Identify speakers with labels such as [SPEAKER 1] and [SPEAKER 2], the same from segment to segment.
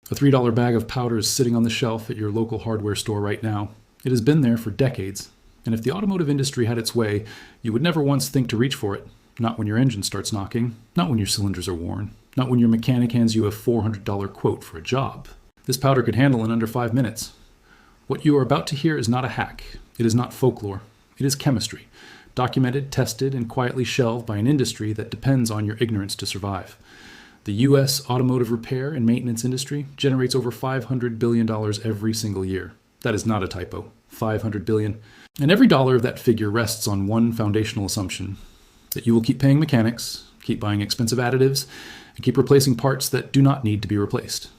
[SPEAKER 1] A $3 bag of powder is sitting on the shelf at your local hardware store right now. It has been there for decades, and if the automotive industry had its way, you would never once think to reach for it. Not when your engine starts knocking, not when your cylinders are worn, not when your mechanic hands you a $400 quote for a job. This powder could handle in under 5 minutes. What you are about to hear is not a hack. It is not folklore. It is chemistry, documented, tested, and quietly shelved by an industry that depends on your ignorance to survive. The U.S. automotive repair and maintenance industry generates over $500 billion every single year. That is not a typo. $500 billion. And every dollar of that figure rests on one foundational assumption: that you will keep paying mechanics, keep buying expensive additives, and keep replacing parts that do not need to be replaced.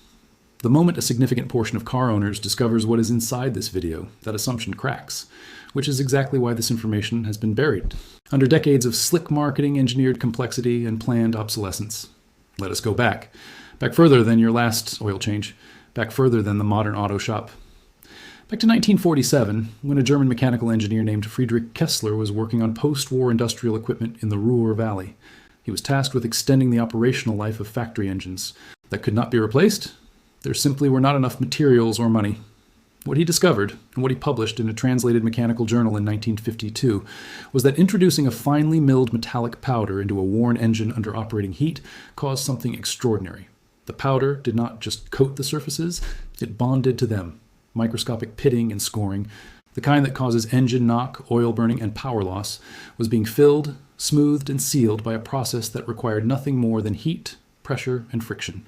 [SPEAKER 1] The moment a significant portion of car owners discovers what is inside this video, that assumption cracks, which is exactly why this information has been buried under decades of slick marketing, engineered complexity, and planned obsolescence. Let us go back further than your last oil change, back further than the modern auto shop. Back to 1947, when a German mechanical engineer named Friedrich Kessler was working on post-war industrial equipment in the Ruhr Valley. He was tasked with extending the operational life of factory engines that could not be replaced. There simply were not enough materials or money. What he discovered, and what he published in a translated mechanical journal in 1952, was that introducing a finely milled metallic powder into a worn engine under operating heat caused something extraordinary. The powder did not just coat the surfaces, it bonded to them. Microscopic pitting and scoring, the kind that causes engine knock, oil burning, and power loss, was being filled, smoothed, and sealed by a process that required nothing more than heat, pressure, and friction.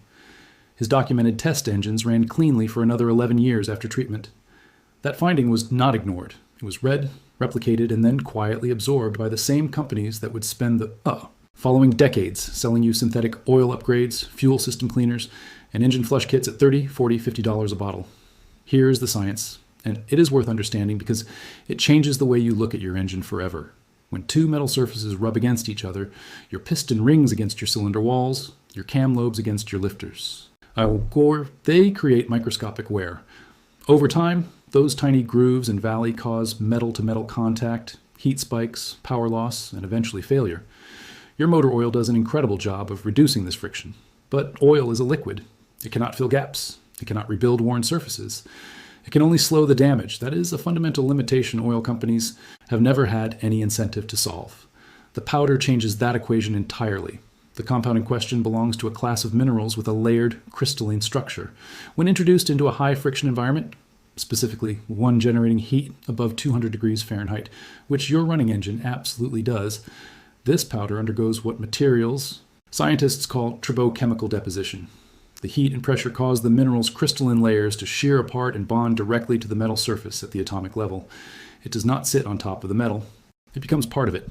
[SPEAKER 1] His documented test engines ran cleanly for another 11 years after treatment. That finding was not ignored. It was read, replicated, and then quietly absorbed by the same companies that would spend the following decades selling you synthetic oil upgrades, fuel system cleaners, and engine flush kits at $30, $40, $50 a bottle. Here is the science, and it is worth understanding because it changes the way you look at your engine forever. When two metal surfaces rub against each other, your piston rings against your cylinder walls, your cam lobes against your lifters. They create microscopic wear. Over time, those tiny grooves and valley cause metal-to-metal contact, heat spikes, power loss, and eventually failure. Your motor oil does an incredible job of reducing this friction, but oil is a liquid. It cannot fill gaps. It cannot rebuild worn surfaces. It can only slow the damage. That is a fundamental limitation oil companies have never had any incentive to solve. The powder changes that equation entirely. The compound in question belongs to a class of minerals with a layered, crystalline structure. When introduced into a high-friction environment, specifically one generating heat above 200 degrees Fahrenheit, which your running engine absolutely does, this powder undergoes what materials scientists call tribochemical deposition. The heat and pressure cause the mineral's crystalline layers to shear apart and bond directly to the metal surface at the atomic level. It does not sit on top of the metal. It becomes part of it.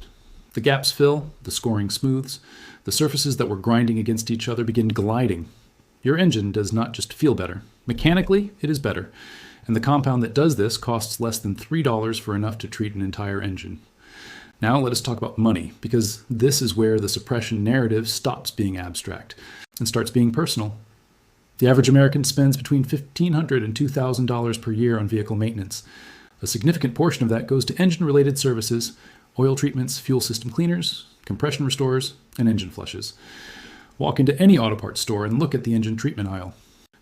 [SPEAKER 1] The gaps fill, the scoring smooths, the surfaces that were grinding against each other begin gliding. Your engine does not just feel better. Mechanically, it is better. And the compound that does this costs less than $3 for enough to treat an entire engine. Now let us talk about money, because this is where the suppression narrative stops being abstract and starts being personal. The average American spends between $1,500 and $2,000 per year on vehicle maintenance. A significant portion of that goes to engine-related services, oil treatments, fuel system cleaners, compression restores, and engine flushes. Walk into any auto parts store and look at the engine treatment aisle.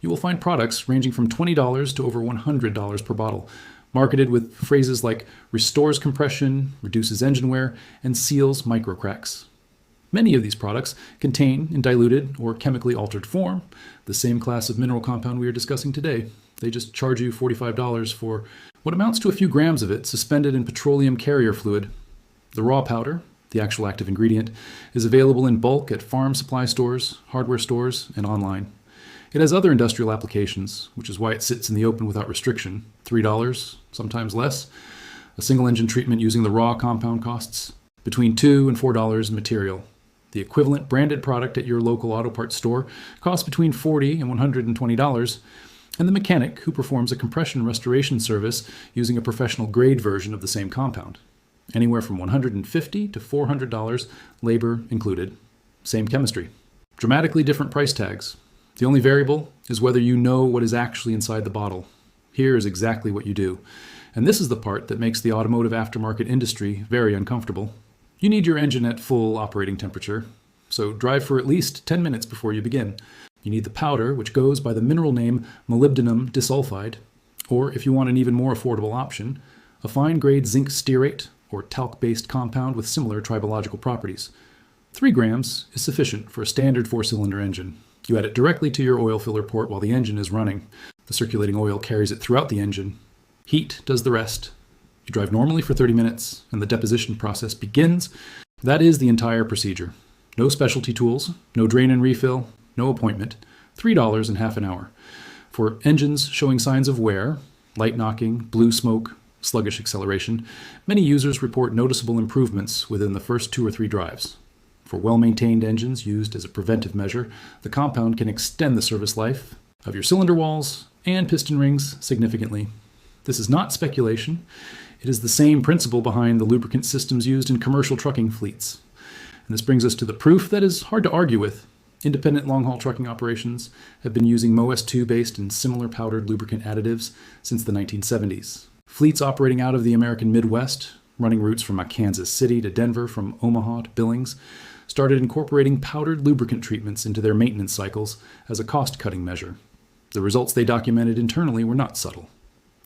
[SPEAKER 1] You will find products ranging from $20 to over $100 per bottle, marketed with phrases like restores compression, reduces engine wear, and seals microcracks. Many of these products contain, in diluted or chemically altered form, the same class of mineral compound we are discussing today. They just charge you $45 for what amounts to a few grams of it suspended in petroleum carrier fluid. The raw powder, the actual active ingredient, is available in bulk at farm supply stores, hardware stores, and online. It has other industrial applications, which is why it sits in the open without restriction. $3, sometimes less. A single engine treatment using the raw compound costs between $2 and $4 in material. The equivalent branded product at your local auto parts store costs between $40 and $120, and the mechanic who performs a compression restoration service using a professional grade version of the same compound. Anywhere from $150 to $400, labor included. Same chemistry. Dramatically different price tags. The only variable is whether you know what is actually inside the bottle. Here is exactly what you do. And this is the part that makes the automotive aftermarket industry very uncomfortable. You need your engine at full operating temperature, so drive for at least 10 minutes before you begin. You need the powder, which goes by the mineral name molybdenum disulfide, or if you want an even more affordable option, a fine-grade zinc stearate or talc-based compound with similar tribological properties. 3 grams is sufficient for a standard 4-cylinder engine. You add it directly to your oil filler port while the engine is running. The circulating oil carries it throughout the engine. Heat does the rest. You drive normally for 30 minutes, and the deposition process begins. That is the entire procedure. No specialty tools, no drain and refill, no appointment. $3 in half an hour. For engines showing signs of wear, light knocking, blue smoke, sluggish acceleration, many users report noticeable improvements within the first 2 or 3 drives. For well-maintained engines used as a preventive measure, the compound can extend the service life of your cylinder walls and piston rings significantly. This is not speculation. It is the same principle behind the lubricant systems used in commercial trucking fleets. And this brings us to the proof that is hard to argue with. Independent long-haul trucking operations have been using MOS2-based and similar powdered lubricant additives since the 1970s. Fleets operating out of the American Midwest, running routes from Kansas City to Denver, from Omaha to Billings, started incorporating powdered lubricant treatments into their maintenance cycles as a cost-cutting measure. The results they documented internally were not subtle.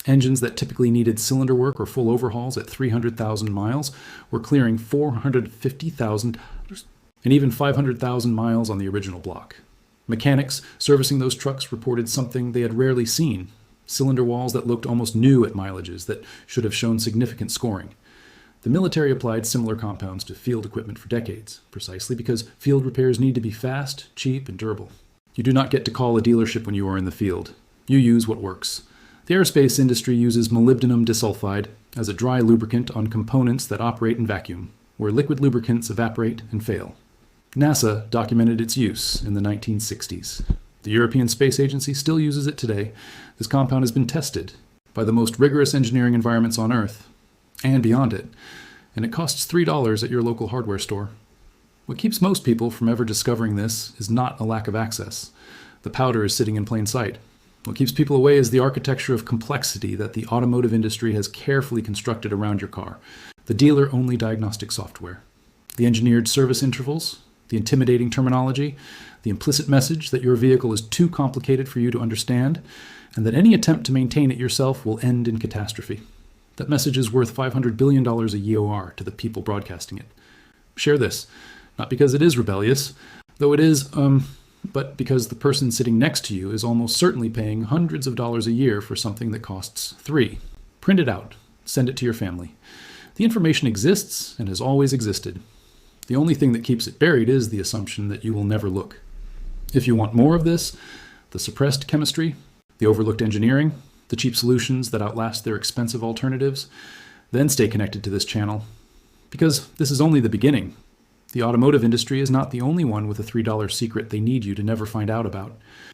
[SPEAKER 1] Engines that typically needed cylinder work or full overhauls at 300,000 miles were clearing 450,000 and even 500,000 miles on the original block. Mechanics servicing those trucks reported something they had rarely seen: cylinder walls that looked almost new at mileages that should have shown significant scoring. The military applied similar compounds to field equipment for decades, precisely because field repairs need to be fast, cheap, and durable. You do not get to call a dealership when you are in the field. You use what works. The aerospace industry uses molybdenum disulfide as a dry lubricant on components that operate in vacuum, where liquid lubricants evaporate and fail. NASA documented its use in the 1960s. The European Space Agency still uses it today. This compound has been tested by the most rigorous engineering environments on Earth and beyond it, and it costs $3 at your local hardware store. What keeps most people from ever discovering this is not a lack of access. The powder is sitting in plain sight. What keeps people away is the architecture of complexity that the automotive industry has carefully constructed around your car, the dealer-only diagnostic software, the engineered service intervals, the intimidating terminology, the implicit message that your vehicle is too complicated for you to understand, and that any attempt to maintain it yourself will end in catastrophe. That message is worth $500 billion a year to the people broadcasting it. Share this, not because it is rebellious, though it is, but because the person sitting next to you is almost certainly paying hundreds of dollars a year for something that costs $3. Print it out. Send it to your family. The information exists and has always existed. The only thing that keeps it buried is the assumption that you will never look. If you want more of this, the suppressed chemistry, the overlooked engineering, the cheap solutions that outlast their expensive alternatives, then stay connected to this channel. Because this is only the beginning. The automotive industry is not the only one with a $3 secret they need you to never find out about.